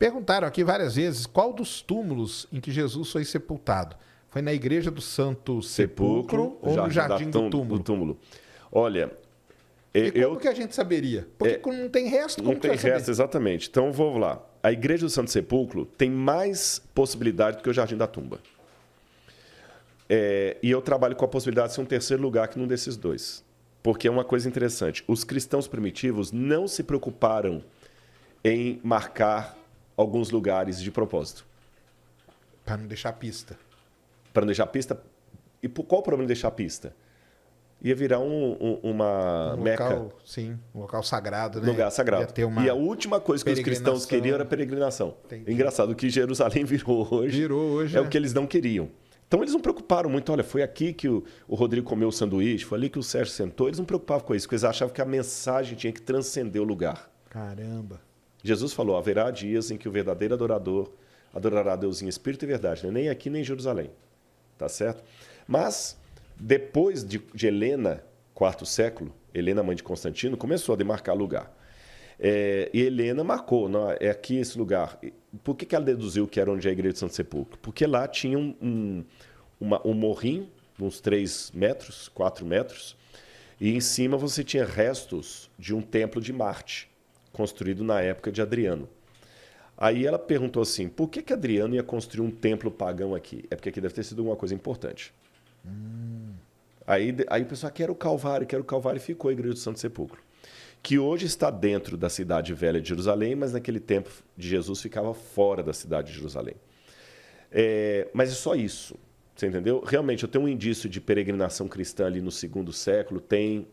Perguntaram aqui várias vezes qual dos túmulos em que Jesus foi sepultado. Foi na igreja do Santo Sepulcro ou no Jardim do Túmulo? Olha, e como que a gente saberia? Porque não tem resto, como não tem resto, exatamente. Então, vamos lá. A igreja do Santo Sepulcro tem mais possibilidade do que o Jardim da Tumba. E eu trabalho com a possibilidade de ser um terceiro lugar que num desses dois. Porque é uma coisa interessante. Os cristãos primitivos não se preocuparam em marcar alguns lugares de propósito. Para não deixar pista. Para não deixar pista? E qual o problema de deixar pista? Ia virar uma meca. Local, sim, um local sagrado, né? Lugar sagrado. E a última coisa que os cristãos queriam era peregrinação. Entendi. Engraçado, o que Jerusalém virou hoje é o que eles não queriam. Então, eles não preocuparam muito. Olha, foi aqui que o Rodrigo comeu o sanduíche, foi ali que o Sérgio sentou. Eles não preocupavam com isso, porque eles achavam que a mensagem tinha que transcender o lugar. Caramba. Jesus falou, haverá dias em que o verdadeiro adorador adorará a Deus em espírito e verdade. Né? Nem aqui, nem em Jerusalém. Tá certo? Mas, depois de Helena, quarto século, Helena, mãe de Constantino, começou a demarcar lugar. E Helena marcou, não, é aqui esse lugar. Por que ela deduziu que era onde é a igreja de Santo Sepulcro? Porque lá tinha um morrinho, uns 3 metros, 4 metros, e em cima você tinha restos de um templo de Marte, construído na época de Adriano. Aí ela perguntou assim, por que Adriano ia construir um templo pagão aqui? É porque aqui deve ter sido uma coisa importante. Aí o pessoal quer o Calvário, e ficou a igreja do Santo Sepulcro. Que hoje está dentro da cidade velha de Jerusalém, mas naquele tempo de Jesus ficava fora da cidade de Jerusalém. Mas é só isso, você entendeu? Realmente, eu tenho um indício de peregrinação cristã ali no 2º século, tem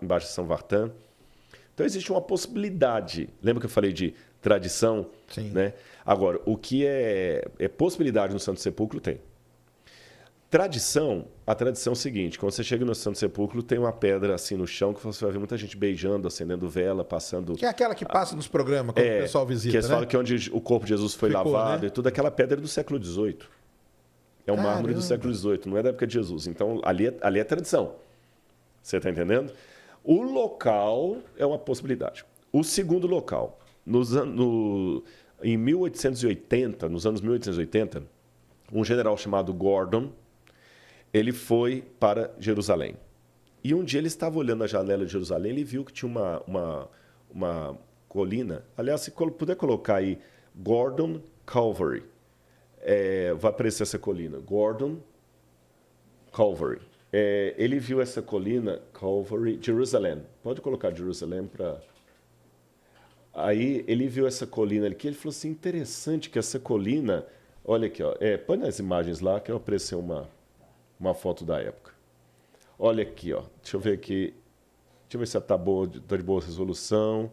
embaixo de São Vartan. Então, existe uma possibilidade. Lembra que eu falei de tradição? Sim. Né? Agora, o que é possibilidade no Santo Sepulcro, tem. Tradição, a tradição é o seguinte, quando você chega no Santo Sepulcro, tem uma pedra assim no chão que você vai ver muita gente beijando, acendendo vela, passando... Que é aquela que passa nos programas, quando o pessoal visita, que eles falam que é onde o corpo de Jesus foi lavado, né? E tudo, aquela pedra é do século XVIII. É um mármore do século XVIII, não é da época de Jesus. Então, ali é tradição. Você está entendendo? O local é uma possibilidade. O segundo local, em 1880, nos anos 1880, um general chamado Gordon, ele foi para Jerusalém. E um dia ele estava olhando a janela de Jerusalém, ele viu que tinha uma colina. Aliás, se puder colocar aí Gordon Calvary, vai aparecer essa colina. Gordon Calvary. Ele viu essa colina, Calvary, Jerusalém. Pode colocar Jerusalém para... Aí ele viu essa colina aqui, ele falou assim, interessante que essa colina... Olha aqui, ó, põe nas imagens lá que apareceu uma foto da época. Olha aqui, ó. Deixa eu ver aqui. Deixa eu ver se está de boa resolução.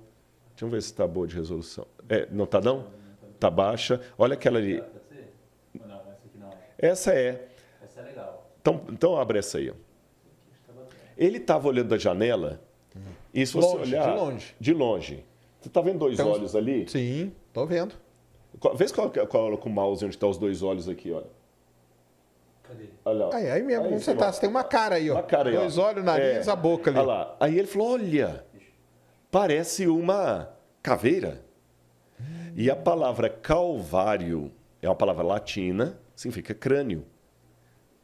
Deixa eu ver se está boa de resolução. Não está não? Está baixa. Olha aquela ali. Não, essa aqui não. Essa é. Essa é legal. Então abre essa aí. Ó. Ele estava olhando da janela e se você olhar... De longe. Você está vendo dois olhos ali? Sim, estou vendo. Vê se coloca o mouse onde estão os dois olhos aqui, olha. Cadê? Olha lá. Aí mesmo, onde você está? Você tem uma cara aí, ó. Uma cara aí, dois olhos, nariz, a boca ali. Olha lá. Aí ele falou, olha, parece uma caveira. E a palavra calvário é uma palavra latina, significa crânio.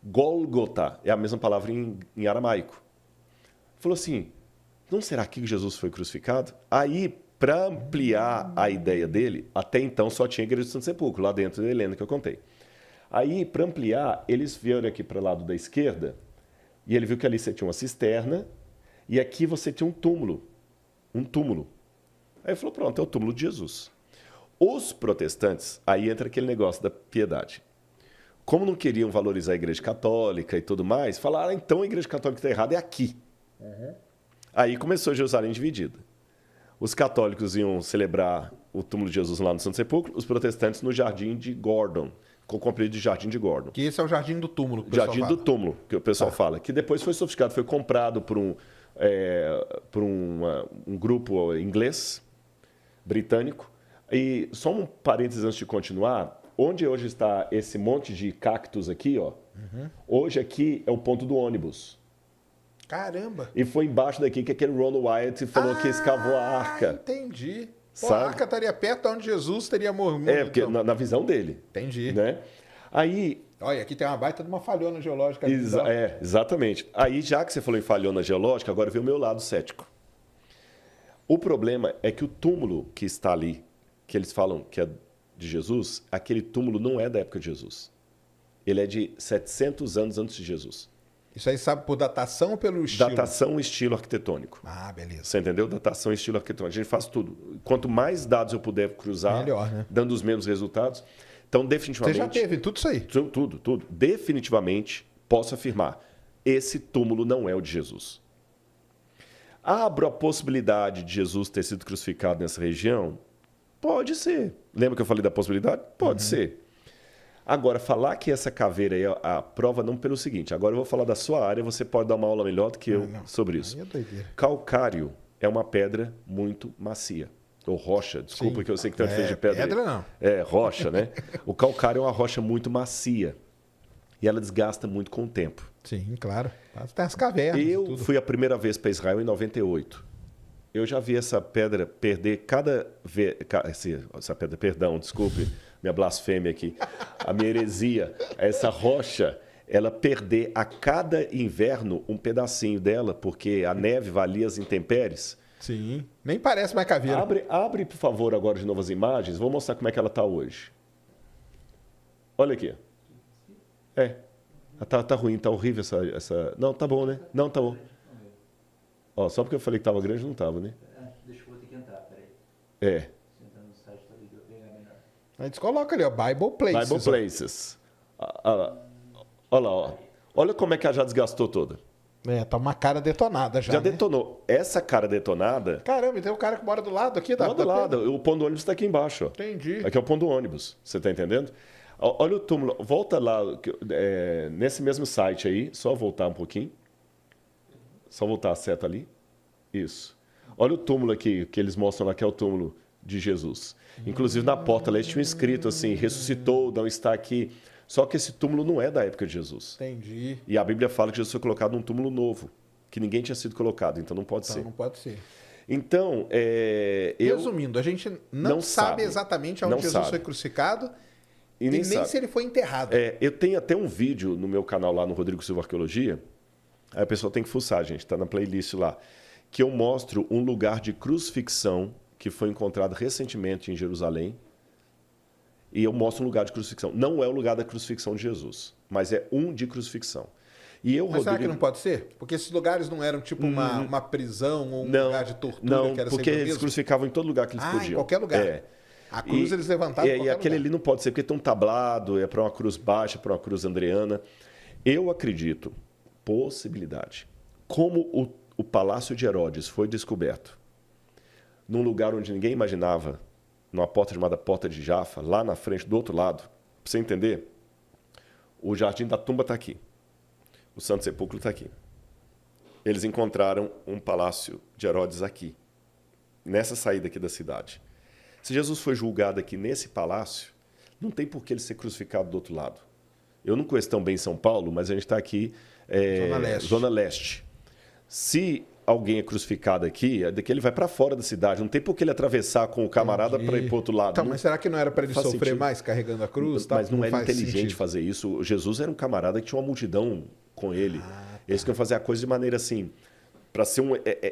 Gólgota é a mesma palavra em aramaico. Falou assim, não será aqui que Jesus foi crucificado? Aí, para ampliar a ideia dele, até então só tinha a igreja de Santo Sepulcro, lá dentro da Helena que eu contei. Aí, para ampliar, eles vieram aqui para o lado da esquerda e ele viu que ali você tinha uma cisterna e aqui você tinha um túmulo. Um túmulo. Aí ele falou, pronto, é o túmulo de Jesus. Os protestantes, aí entra aquele negócio da piedade. Como não queriam valorizar a igreja católica e tudo mais, falaram, então a igreja católica está errada, é aqui. Aí começou Jerusalém dividida. Os católicos iam celebrar o túmulo de Jesus lá no Santo Sepulcro, os protestantes no Jardim de Gordon, com o comprido de Jardim de Gordon. Que esse é o Jardim do Túmulo que o pessoal Jardim fala. do Túmulo, que o pessoal fala, que depois foi sofisticado, foi comprado por um grupo inglês, britânico. E só um parênteses antes de continuar, onde hoje está esse monte de cactos aqui, ó, hoje aqui é o ponto do ônibus. Caramba! E foi embaixo daqui que aquele Ronald Wyatt falou que escavou a arca. Entendi. Pô, a arca estaria perto de onde Jesus teria morrido. Porque então. na visão dele. Entendi. Né? Aí... Olha, aqui tem uma baita de uma falhona geológica. Exatamente. Aí, já que você falou em falhona geológica, agora vem o meu lado cético. O problema é que o túmulo que está ali, que eles falam que é de Jesus, aquele túmulo não é da época de Jesus. Ele é de 700 anos antes de Jesus. Isso aí sabe por datação ou pelo estilo? Datação e estilo arquitetônico. Ah, beleza. Você entendeu? Datação e estilo arquitetônico. A gente faz tudo. Quanto mais dados eu puder cruzar, melhor, né? Dando os mesmos resultados. Então, definitivamente... Você já teve tudo isso aí? Tudo. Definitivamente, posso afirmar, esse túmulo não é o de Jesus. Abro a possibilidade de Jesus ter sido crucificado nessa região? Pode ser. Lembra que eu falei da possibilidade? Pode ser. Agora, falar que essa caveira aí é a prova não pelo seguinte. Agora eu vou falar da sua área, você pode dar uma aula melhor do que eu sobre isso. Aí é doideira. Calcário é uma pedra muito macia. Ou rocha, desculpa, que eu sei que tem uma diferença de pedra. Pedra aí. não. É, rocha, né? O calcário é uma rocha muito macia. E ela desgasta muito com o tempo. Sim, claro. Tem as cavernas. Eu fui a primeira vez para Israel em 98. Eu já vi essa pedra perder essa pedra, perdão, desculpe, minha blasfêmia aqui. A minha heresia. Essa rocha, ela perder a cada inverno um pedacinho dela, porque a neve valia as intempéries. Sim. Nem parece mais caveira. Abre, por favor, agora de novo as imagens. Vou mostrar como é que ela está hoje. Olha aqui. Tá ruim, tá horrível essa... Não, tá bom, né? Não, tá bom. Ó, só porque eu falei que tava grande, não tava, né? Deixa eu ter que entrar, peraí. Sentando no site, tá ali, pegar melhor. A gente coloca ali, ó, Bible Places. Bible Places. Olha lá, ó. Olha como é que ela já desgastou toda. Tá uma cara detonada já, Já né? detonou. Essa cara detonada... Caramba, tem um cara que mora do lado aqui. Do lado. O ponto do ônibus está aqui embaixo. Ó. Entendi. Aqui é o ponto do ônibus. Você está entendendo? Olha o túmulo. Volta lá, nesse mesmo site aí. Só voltar um pouquinho. Só voltar a seta ali. Isso. Olha o túmulo aqui, que eles mostram lá, que é o túmulo de Jesus. Inclusive, na porta lá, eles tinham escrito assim, ressuscitou, não está aqui. Só que esse túmulo não é da época de Jesus. Entendi. E a Bíblia fala que Jesus foi colocado num túmulo novo, que ninguém tinha sido colocado, então não pode ser. Não pode ser. Então, Resumindo, a gente não sabe exatamente onde Jesus foi crucificado e nem se ele foi enterrado. Eu tenho até um vídeo no meu canal lá no Rodrigo Silva Arqueologia, aí a pessoa tem que fuçar, gente, está na playlist lá, que eu mostro um lugar de crucifixão que foi encontrado recentemente em Jerusalém, e eu mostro um lugar de crucifixão. Não é o lugar da crucifixão de Jesus, mas é um de crucifixão. Mas será que não pode ser? Porque esses lugares não eram tipo uma prisão ou um lugar de tortura? Não, que era porque eles crucificavam em todo lugar que eles podiam. Em qualquer lugar. A cruz eles levantavam em qualquer aquele lugar. ali não pode ser, porque tem um tablado, é para uma cruz baixa, para uma cruz andreana. Eu acredito, possibilidade, como o Palácio de Herodes foi descoberto num lugar onde ninguém imaginava, numa porta chamada Porta de Jafa, lá na frente, do outro lado, para você entender, o Jardim da Tumba está aqui. O Santo Sepulcro está aqui. Eles encontraram um Palácio de Herodes aqui, nessa saída aqui da cidade. Se Jesus foi julgado aqui nesse palácio, não tem por que ele ser crucificado do outro lado. Eu não conheço tão bem São Paulo, mas a gente está aqui, Zona Leste. Se alguém é crucificado aqui, é daqui ele vai para fora da cidade. Não tem por que ele atravessar com o camarada para ir para o outro lado. Então, mas será que não era para ele sofrer sentido. Mais carregando a cruz? Mas não era inteligente sentido. fazer isso. Jesus era um camarada que tinha uma multidão com ele. Eles queriam fazer a coisa de maneira assim, para ser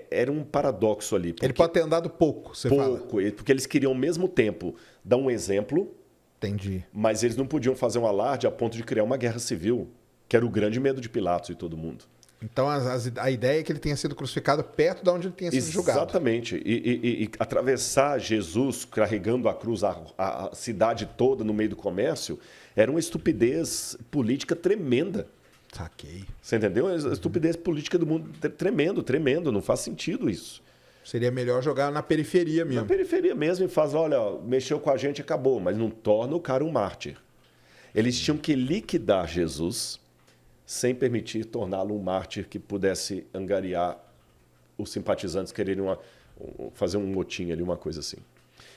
era um paradoxo ali. Ele pode ter andado pouco, você fala. Porque eles queriam ao mesmo tempo dar um exemplo. Entendi. Mas eles não podiam fazer um alarde a ponto de criar uma guerra civil, que era o grande medo de Pilatos e todo mundo. Então, a ideia é que ele tenha sido crucificado perto de onde ele tenha sido julgado. Exatamente. E atravessar Jesus carregando a cruz, a cidade toda no meio do comércio, era uma estupidez política tremenda. Saquei. Você entendeu? A estupidez política do mundo tremendo. Não faz sentido isso. Seria melhor jogar na periferia mesmo. Na periferia mesmo e faz, olha, mexeu com a gente, acabou. Mas não torna o cara um mártir. Eles tinham que liquidar Jesus sem permitir torná-lo um mártir que pudesse angariar os simpatizantes quererem fazer um motim ali, uma coisa assim.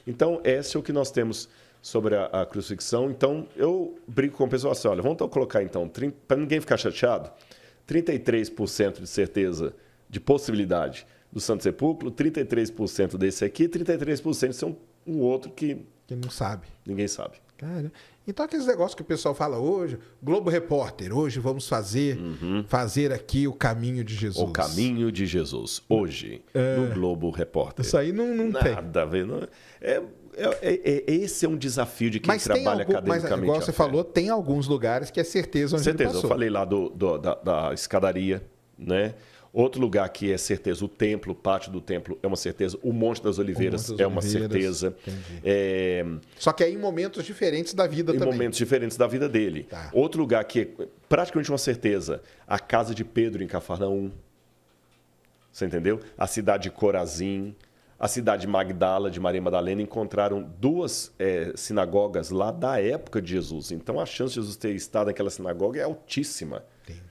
Então, esse é o que nós temos sobre a crucifixão. Então, eu brinco com o pessoal assim, olha, vamos colocar então, para ninguém ficar chateado, 33% de certeza, de possibilidade do Santo Sepulcro, 33% desse aqui, 33% são um outro que não sabe. Ninguém sabe. Cara, então aqueles negócios que o pessoal fala hoje, Globo Repórter, hoje vamos fazer aqui o caminho de Jesus. O caminho de Jesus, hoje, no Globo Repórter. Isso aí não tem. Nada a ver. Esse é um desafio de quem trabalha academicamente. Mas, igual você falou, tem alguns lugares que é certeza onde ele passou. Eu falei lá da escadaria, né? Outro lugar que é certeza, o templo, o pátio do templo é uma certeza, o Monte das Oliveiras é uma certeza. Só que aí em momentos diferentes da vida também. Em momentos diferentes da vida dele. Tá. Outro lugar que é praticamente uma certeza, a casa de Pedro em Cafarnaum. Você entendeu? A cidade de Corazim, a cidade de Magdala, de Maria Madalena, encontraram duas sinagogas lá da época de Jesus. Então a chance de Jesus ter estado naquela sinagoga é altíssima. Entendi.